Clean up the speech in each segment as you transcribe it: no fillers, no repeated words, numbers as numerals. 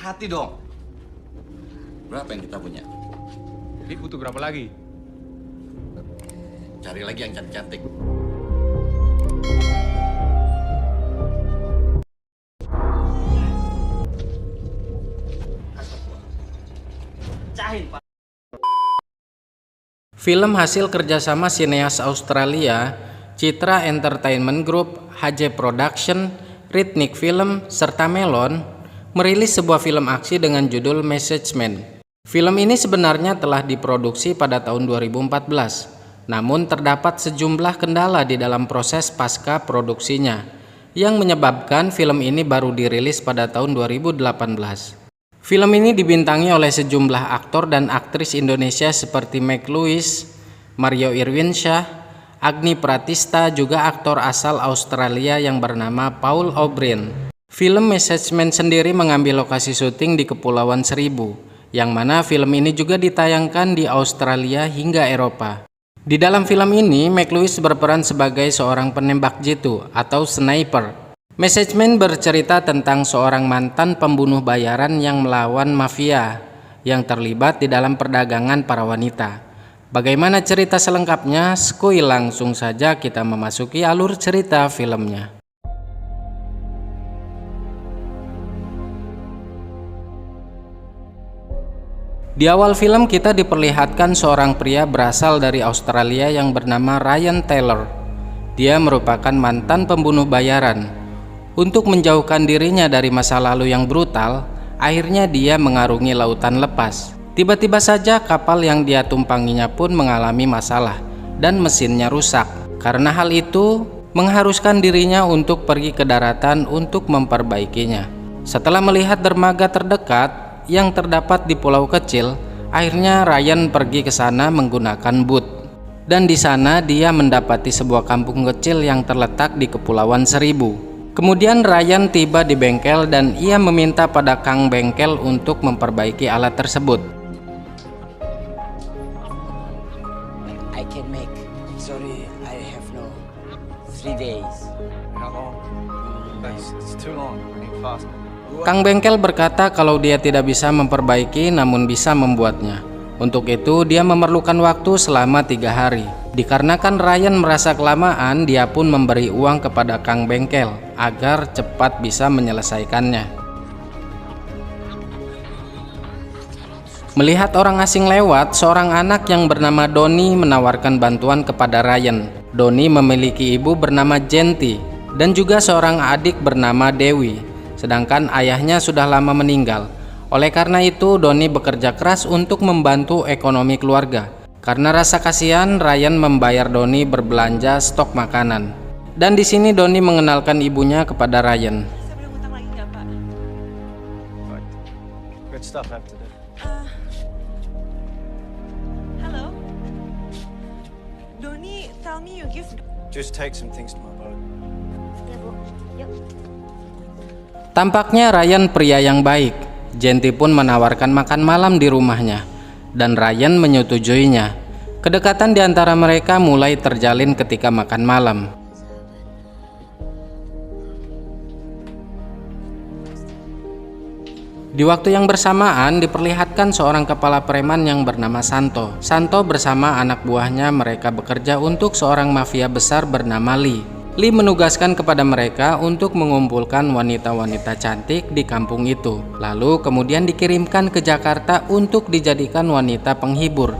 hati dong. Berapa yang kita punya? Jadi butuh berapa lagi? Cari lagi yang cantik-cantik. Film hasil kerjasama sineas Australia, Citra Entertainment Group, HJ Production, Ritnik Film, serta Melon merilis sebuah film aksi dengan judul Message Man. Film ini sebenarnya telah diproduksi pada tahun 2014, namun terdapat sejumlah kendala di dalam proses pasca produksinya, yang menyebabkan film ini baru dirilis pada tahun 2018. Film ini dibintangi oleh sejumlah aktor dan aktris Indonesia seperti Meg Lewis, Mario Irwinsyah, Agni Pratista, juga aktor asal Australia yang bernama Paul O'Brien. Film Message Man sendiri mengambil lokasi syuting di Kepulauan Seribu, yang mana film ini juga ditayangkan di Australia hingga Eropa. Di dalam film ini, Meg Lewis berperan sebagai seorang penembak jitu atau sniper. Message Man bercerita tentang seorang mantan pembunuh bayaran yang melawan mafia yang terlibat di dalam perdagangan para wanita. Bagaimana cerita selengkapnya? Skuy, langsung saja kita memasuki alur cerita filmnya. Di awal film kita diperlihatkan seorang pria berasal dari Australia yang bernama Ryan Taylor. Dia merupakan mantan pembunuh bayaran. Untuk menjauhkan dirinya dari masa lalu yang brutal, akhirnya dia mengarungi lautan lepas. Tiba-tiba saja kapal yang dia tumpanginya pun mengalami masalah dan mesinnya rusak. Karena hal itu mengharuskan dirinya untuk pergi ke daratan untuk memperbaikinya. Setelah melihat dermaga terdekat yang terdapat di pulau kecil, akhirnya Ryan pergi ke sana menggunakan boot. Dan di sana dia mendapati sebuah kampung kecil yang terletak di Kepulauan Seribu. Kemudian Ryan tiba di bengkel dan ia meminta pada kang bengkel untuk memperbaiki alat tersebut. I can make. Sorry, I have no 3 days. How long? It's too long. I need faster. Kang bengkel berkata kalau dia tidak bisa memperbaiki namun bisa membuatnya. Untuk itu dia memerlukan waktu selama 3 hari. Dikarenakan Ryan merasa kelamaan, dia pun memberi uang kepada kang bengkel agar cepat bisa menyelesaikannya. Melihat orang asing lewat, seorang anak yang bernama Donnie menawarkan bantuan kepada Ryan. Donnie memiliki ibu bernama Genti dan juga seorang adik bernama Dewi, sedangkan ayahnya sudah lama meninggal. Oleh karena itu, Donnie bekerja keras untuk membantu ekonomi keluarga. Karena rasa kasihan, Ryan membayar Donnie berbelanja stok makanan. Dan di sini Donnie mengenalkan ibunya kepada Ryan. Saya boleh ngutang lagi nggak, Pak? Good stuff after that. Halo? Doni, tell me you give... Just take some things to my boat. Ya, Bu. Yuk. Tampaknya Ryan pria yang baik. Genti pun menawarkan makan malam di rumahnya, dan Ryan menyetujuinya. Kedekatan di antara mereka mulai terjalin ketika makan malam. Di waktu yang bersamaan diperlihatkan seorang kepala preman yang bernama Santo. Santo bersama anak buahnya mereka bekerja untuk seorang mafia besar bernama Lee. Lee menugaskan kepada mereka untuk mengumpulkan wanita-wanita cantik di kampung itu, lalu kemudian dikirimkan ke Jakarta untuk dijadikan wanita penghibur.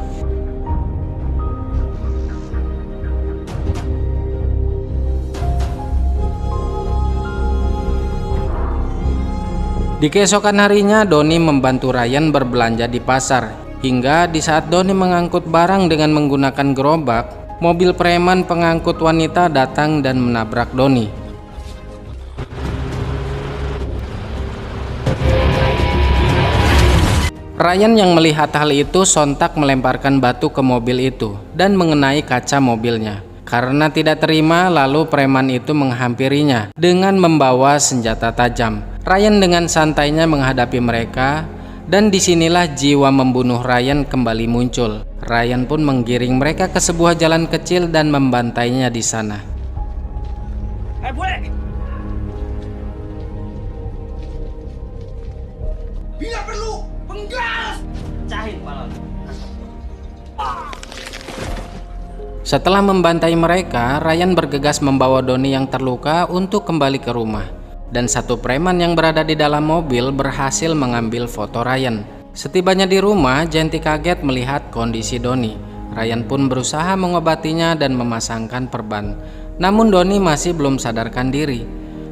Di keesokan harinya, Donnie membantu Ryan berbelanja di pasar, hingga di saat Donnie mengangkut barang dengan menggunakan gerobak, mobil preman pengangkut wanita datang dan menabrak Donnie. Ryan yang melihat hal itu sontak melemparkan batu ke mobil itu dan mengenai kaca mobilnya. Karena tidak terima, lalu preman itu menghampirinya dengan membawa senjata tajam. Ryan dengan santainya menghadapi mereka, dan disinilah jiwa membunuh Ryan kembali muncul. Ryan pun menggiring mereka ke sebuah jalan kecil dan membantainya di sana. Setelah membantai mereka, Ryan bergegas membawa Donnie yang terluka untuk kembali ke rumah. Dan satu preman yang berada di dalam mobil berhasil mengambil foto Ryan. Setibanya di rumah, Genti kaget melihat kondisi Donnie. Ryan pun berusaha mengobatinya dan memasangkan perban. Namun Donnie masih belum sadarkan diri.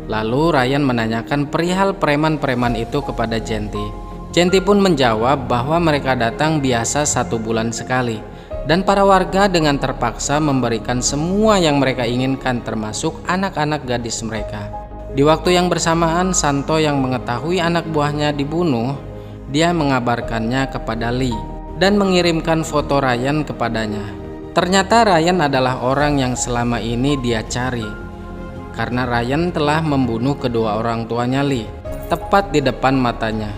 Lalu Ryan menanyakan perihal preman-preman itu kepada Genti. Genti pun menjawab bahwa mereka datang biasa 1 bulan sekali. Dan para warga dengan terpaksa memberikan semua yang mereka inginkan termasuk anak-anak gadis mereka. Di waktu yang bersamaan, Santo yang mengetahui anak buahnya dibunuh, dia mengabarkannya kepada Lee dan mengirimkan foto Ryan kepadanya. Ternyata Ryan adalah orang yang selama ini dia cari. Karena Ryan telah membunuh kedua orang tuanya Lee, tepat di depan matanya.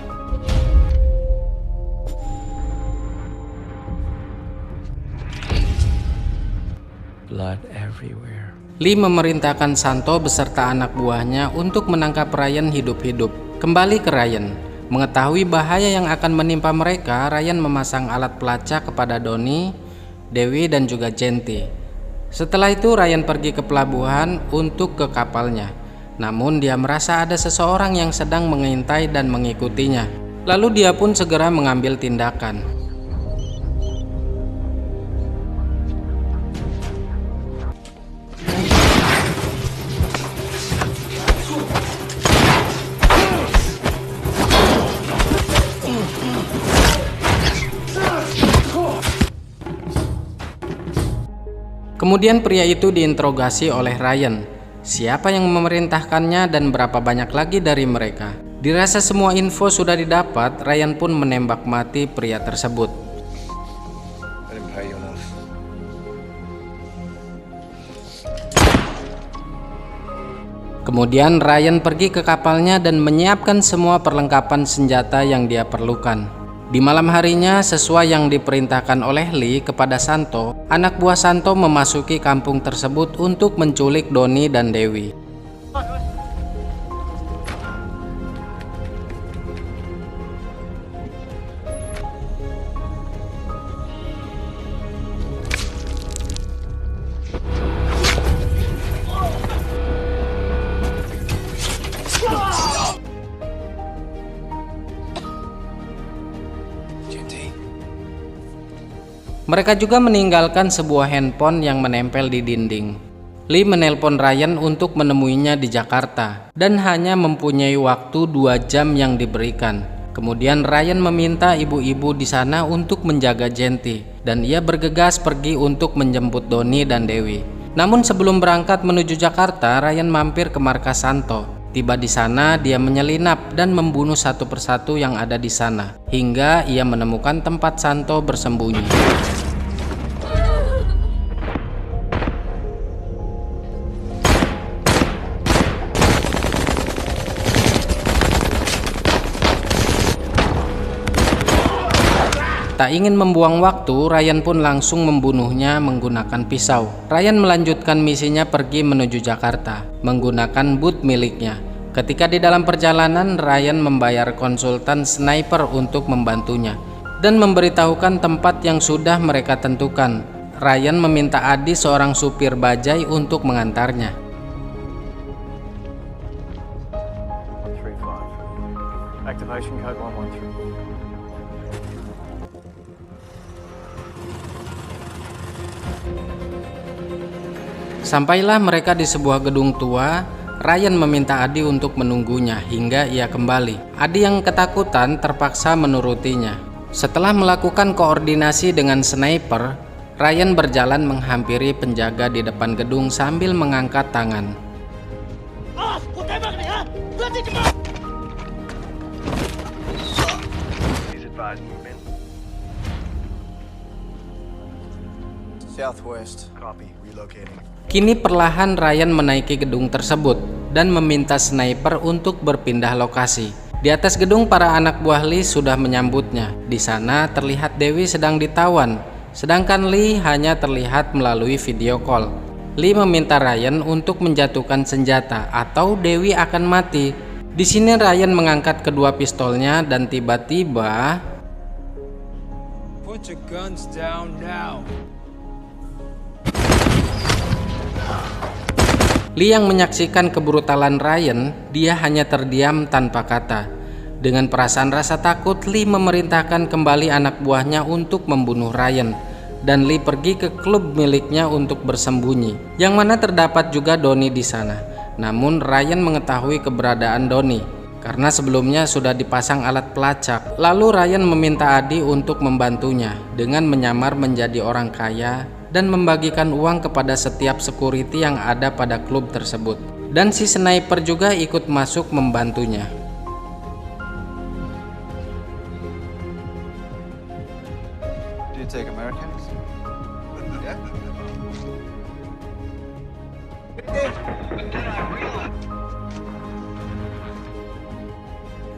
Blood everywhere. Lee memerintahkan Santo beserta anak buahnya untuk menangkap Ryan hidup-hidup. Kembali ke Ryan. Mengetahui bahaya yang akan menimpa mereka, Ryan memasang alat pelacak kepada Donnie, Dewi, dan juga Genti. Setelah itu Ryan pergi ke pelabuhan untuk ke kapalnya. Namun dia merasa ada seseorang yang sedang mengintai dan mengikutinya. Lalu dia pun segera mengambil tindakan. Kemudian pria itu diinterogasi oleh Ryan. Siapa yang memerintahkannya dan berapa banyak lagi dari mereka? Dirasa semua info sudah didapat, Ryan pun menembak mati pria tersebut. I didn't pay you enough. Kemudian Ryan pergi ke kapalnya dan menyiapkan semua perlengkapan senjata yang dia perlukan. Di malam harinya, sesuai yang diperintahkan oleh Lee kepada Santo, anak buah Santo memasuki kampung tersebut untuk menculik Donnie dan Dewi. Mereka juga meninggalkan sebuah handphone yang menempel di dinding. Lee menelpon Ryan untuk menemuinya di Jakarta dan hanya mempunyai waktu 2 jam yang diberikan. Kemudian Ryan meminta ibu-ibu di sana untuk menjaga Genti dan ia bergegas pergi untuk menjemput Donnie dan Dewi. Namun sebelum berangkat menuju Jakarta, Ryan mampir ke markas Santo. Tiba di sana, dia menyelinap dan membunuh satu persatu yang ada di sana, hingga ia menemukan tempat Santo bersembunyi. Tak ingin membuang waktu, Ryan pun langsung membunuhnya menggunakan pisau. Ryan melanjutkan misinya pergi menuju Jakarta menggunakan boot miliknya. Ketika di dalam perjalanan, Ryan membayar konsultan sniper untuk membantunya dan memberitahukan tempat yang sudah mereka tentukan. Ryan meminta Adi, seorang supir bajai, untuk mengantarnya. 135. Activation code 113. Sampailah mereka di sebuah gedung tua. Ryan meminta Adi untuk menunggunya hingga ia kembali. Adi yang ketakutan terpaksa menurutinya. Setelah melakukan koordinasi dengan sniper, Ryan berjalan menghampiri penjaga di depan gedung sambil mengangkat tangan. Southwest. Copy. Relocating. Kini perlahan Ryan menaiki gedung tersebut dan meminta sniper untuk berpindah lokasi. Di atas gedung, para anak buah Lee sudah menyambutnya. Di sana terlihat Dewi sedang ditawan, sedangkan Lee hanya terlihat melalui video call. Lee meminta Ryan untuk menjatuhkan senjata atau Dewi akan mati. Di sini Ryan mengangkat kedua pistolnya dan tiba-tiba Put your guns down now. Lee yang menyaksikan kebrutalan Ryan, dia hanya terdiam tanpa kata. Dengan perasaan rasa takut, Lee memerintahkan kembali anak buahnya untuk membunuh Ryan, dan Lee pergi ke klub miliknya untuk bersembunyi, yang mana terdapat juga Donnie di sana. Namun Ryan mengetahui keberadaan Donnie karena sebelumnya sudah dipasang alat pelacak. Lalu Ryan meminta Adi untuk membantunya dengan menyamar menjadi orang kaya dan membagikan uang kepada setiap security yang ada pada klub tersebut. Dan si sniper juga ikut masuk membantunya. Do you take Americans?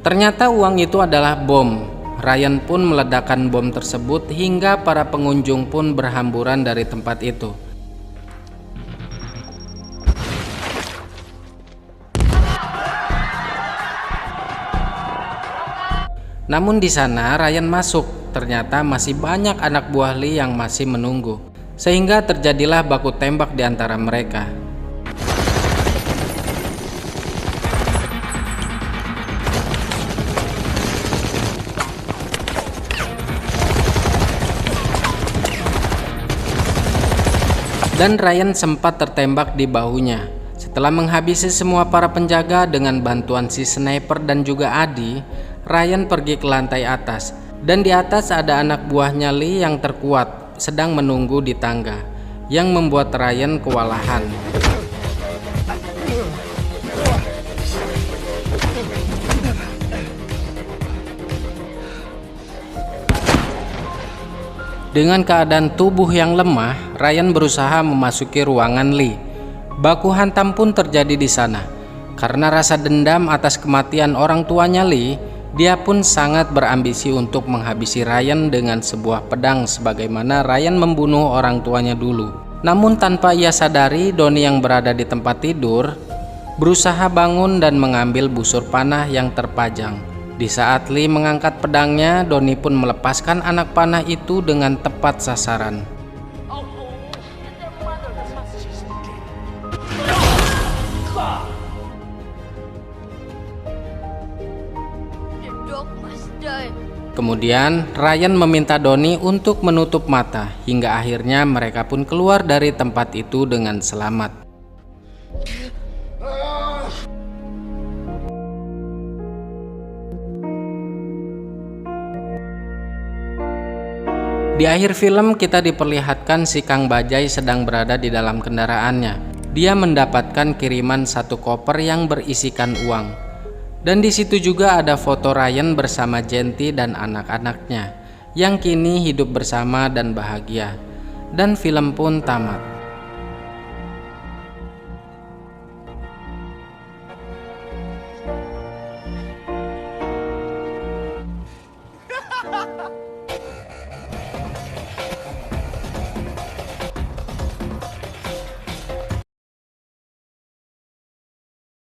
Ternyata uang itu adalah bom. Ryan pun meledakkan bom tersebut hingga para pengunjung pun berhamburan dari tempat itu. Namun di sana Ryan masuk, ternyata masih banyak anak buah Lee yang masih menunggu, sehingga terjadilah baku tembak di antara mereka. Dan Ryan sempat tertembak di bahunya. Setelah menghabisi semua para penjaga dengan bantuan si sniper dan juga Adi, Ryan pergi ke lantai atas. Dan di atas ada anak buahnya Lee yang terkuat sedang menunggu di tangga, yang membuat Ryan kewalahan. Dengan keadaan tubuh yang lemah, Ryan berusaha memasuki ruangan Lee. Baku hantam pun terjadi di sana. Karena rasa dendam atas kematian orang tuanya Lee, dia pun sangat berambisi untuk menghabisi Ryan dengan sebuah pedang sebagaimana Ryan membunuh orang tuanya dulu. Namun tanpa ia sadari, Donnie yang berada di tempat tidur berusaha bangun dan mengambil busur panah yang terpajang. Di saat Lee mengangkat pedangnya, Donnie pun melepaskan anak panah itu dengan tepat sasaran. Kemudian Ryan meminta Donnie untuk menutup mata, hingga akhirnya mereka pun keluar dari tempat itu dengan selamat. Di akhir film kita diperlihatkan si Kang Bajai sedang berada di dalam kendaraannya. Dia mendapatkan kiriman satu koper yang berisikan uang. Dan di situ juga ada foto Ryan bersama Genti dan anak-anaknya, yang kini hidup bersama dan bahagia. Dan film pun tamat.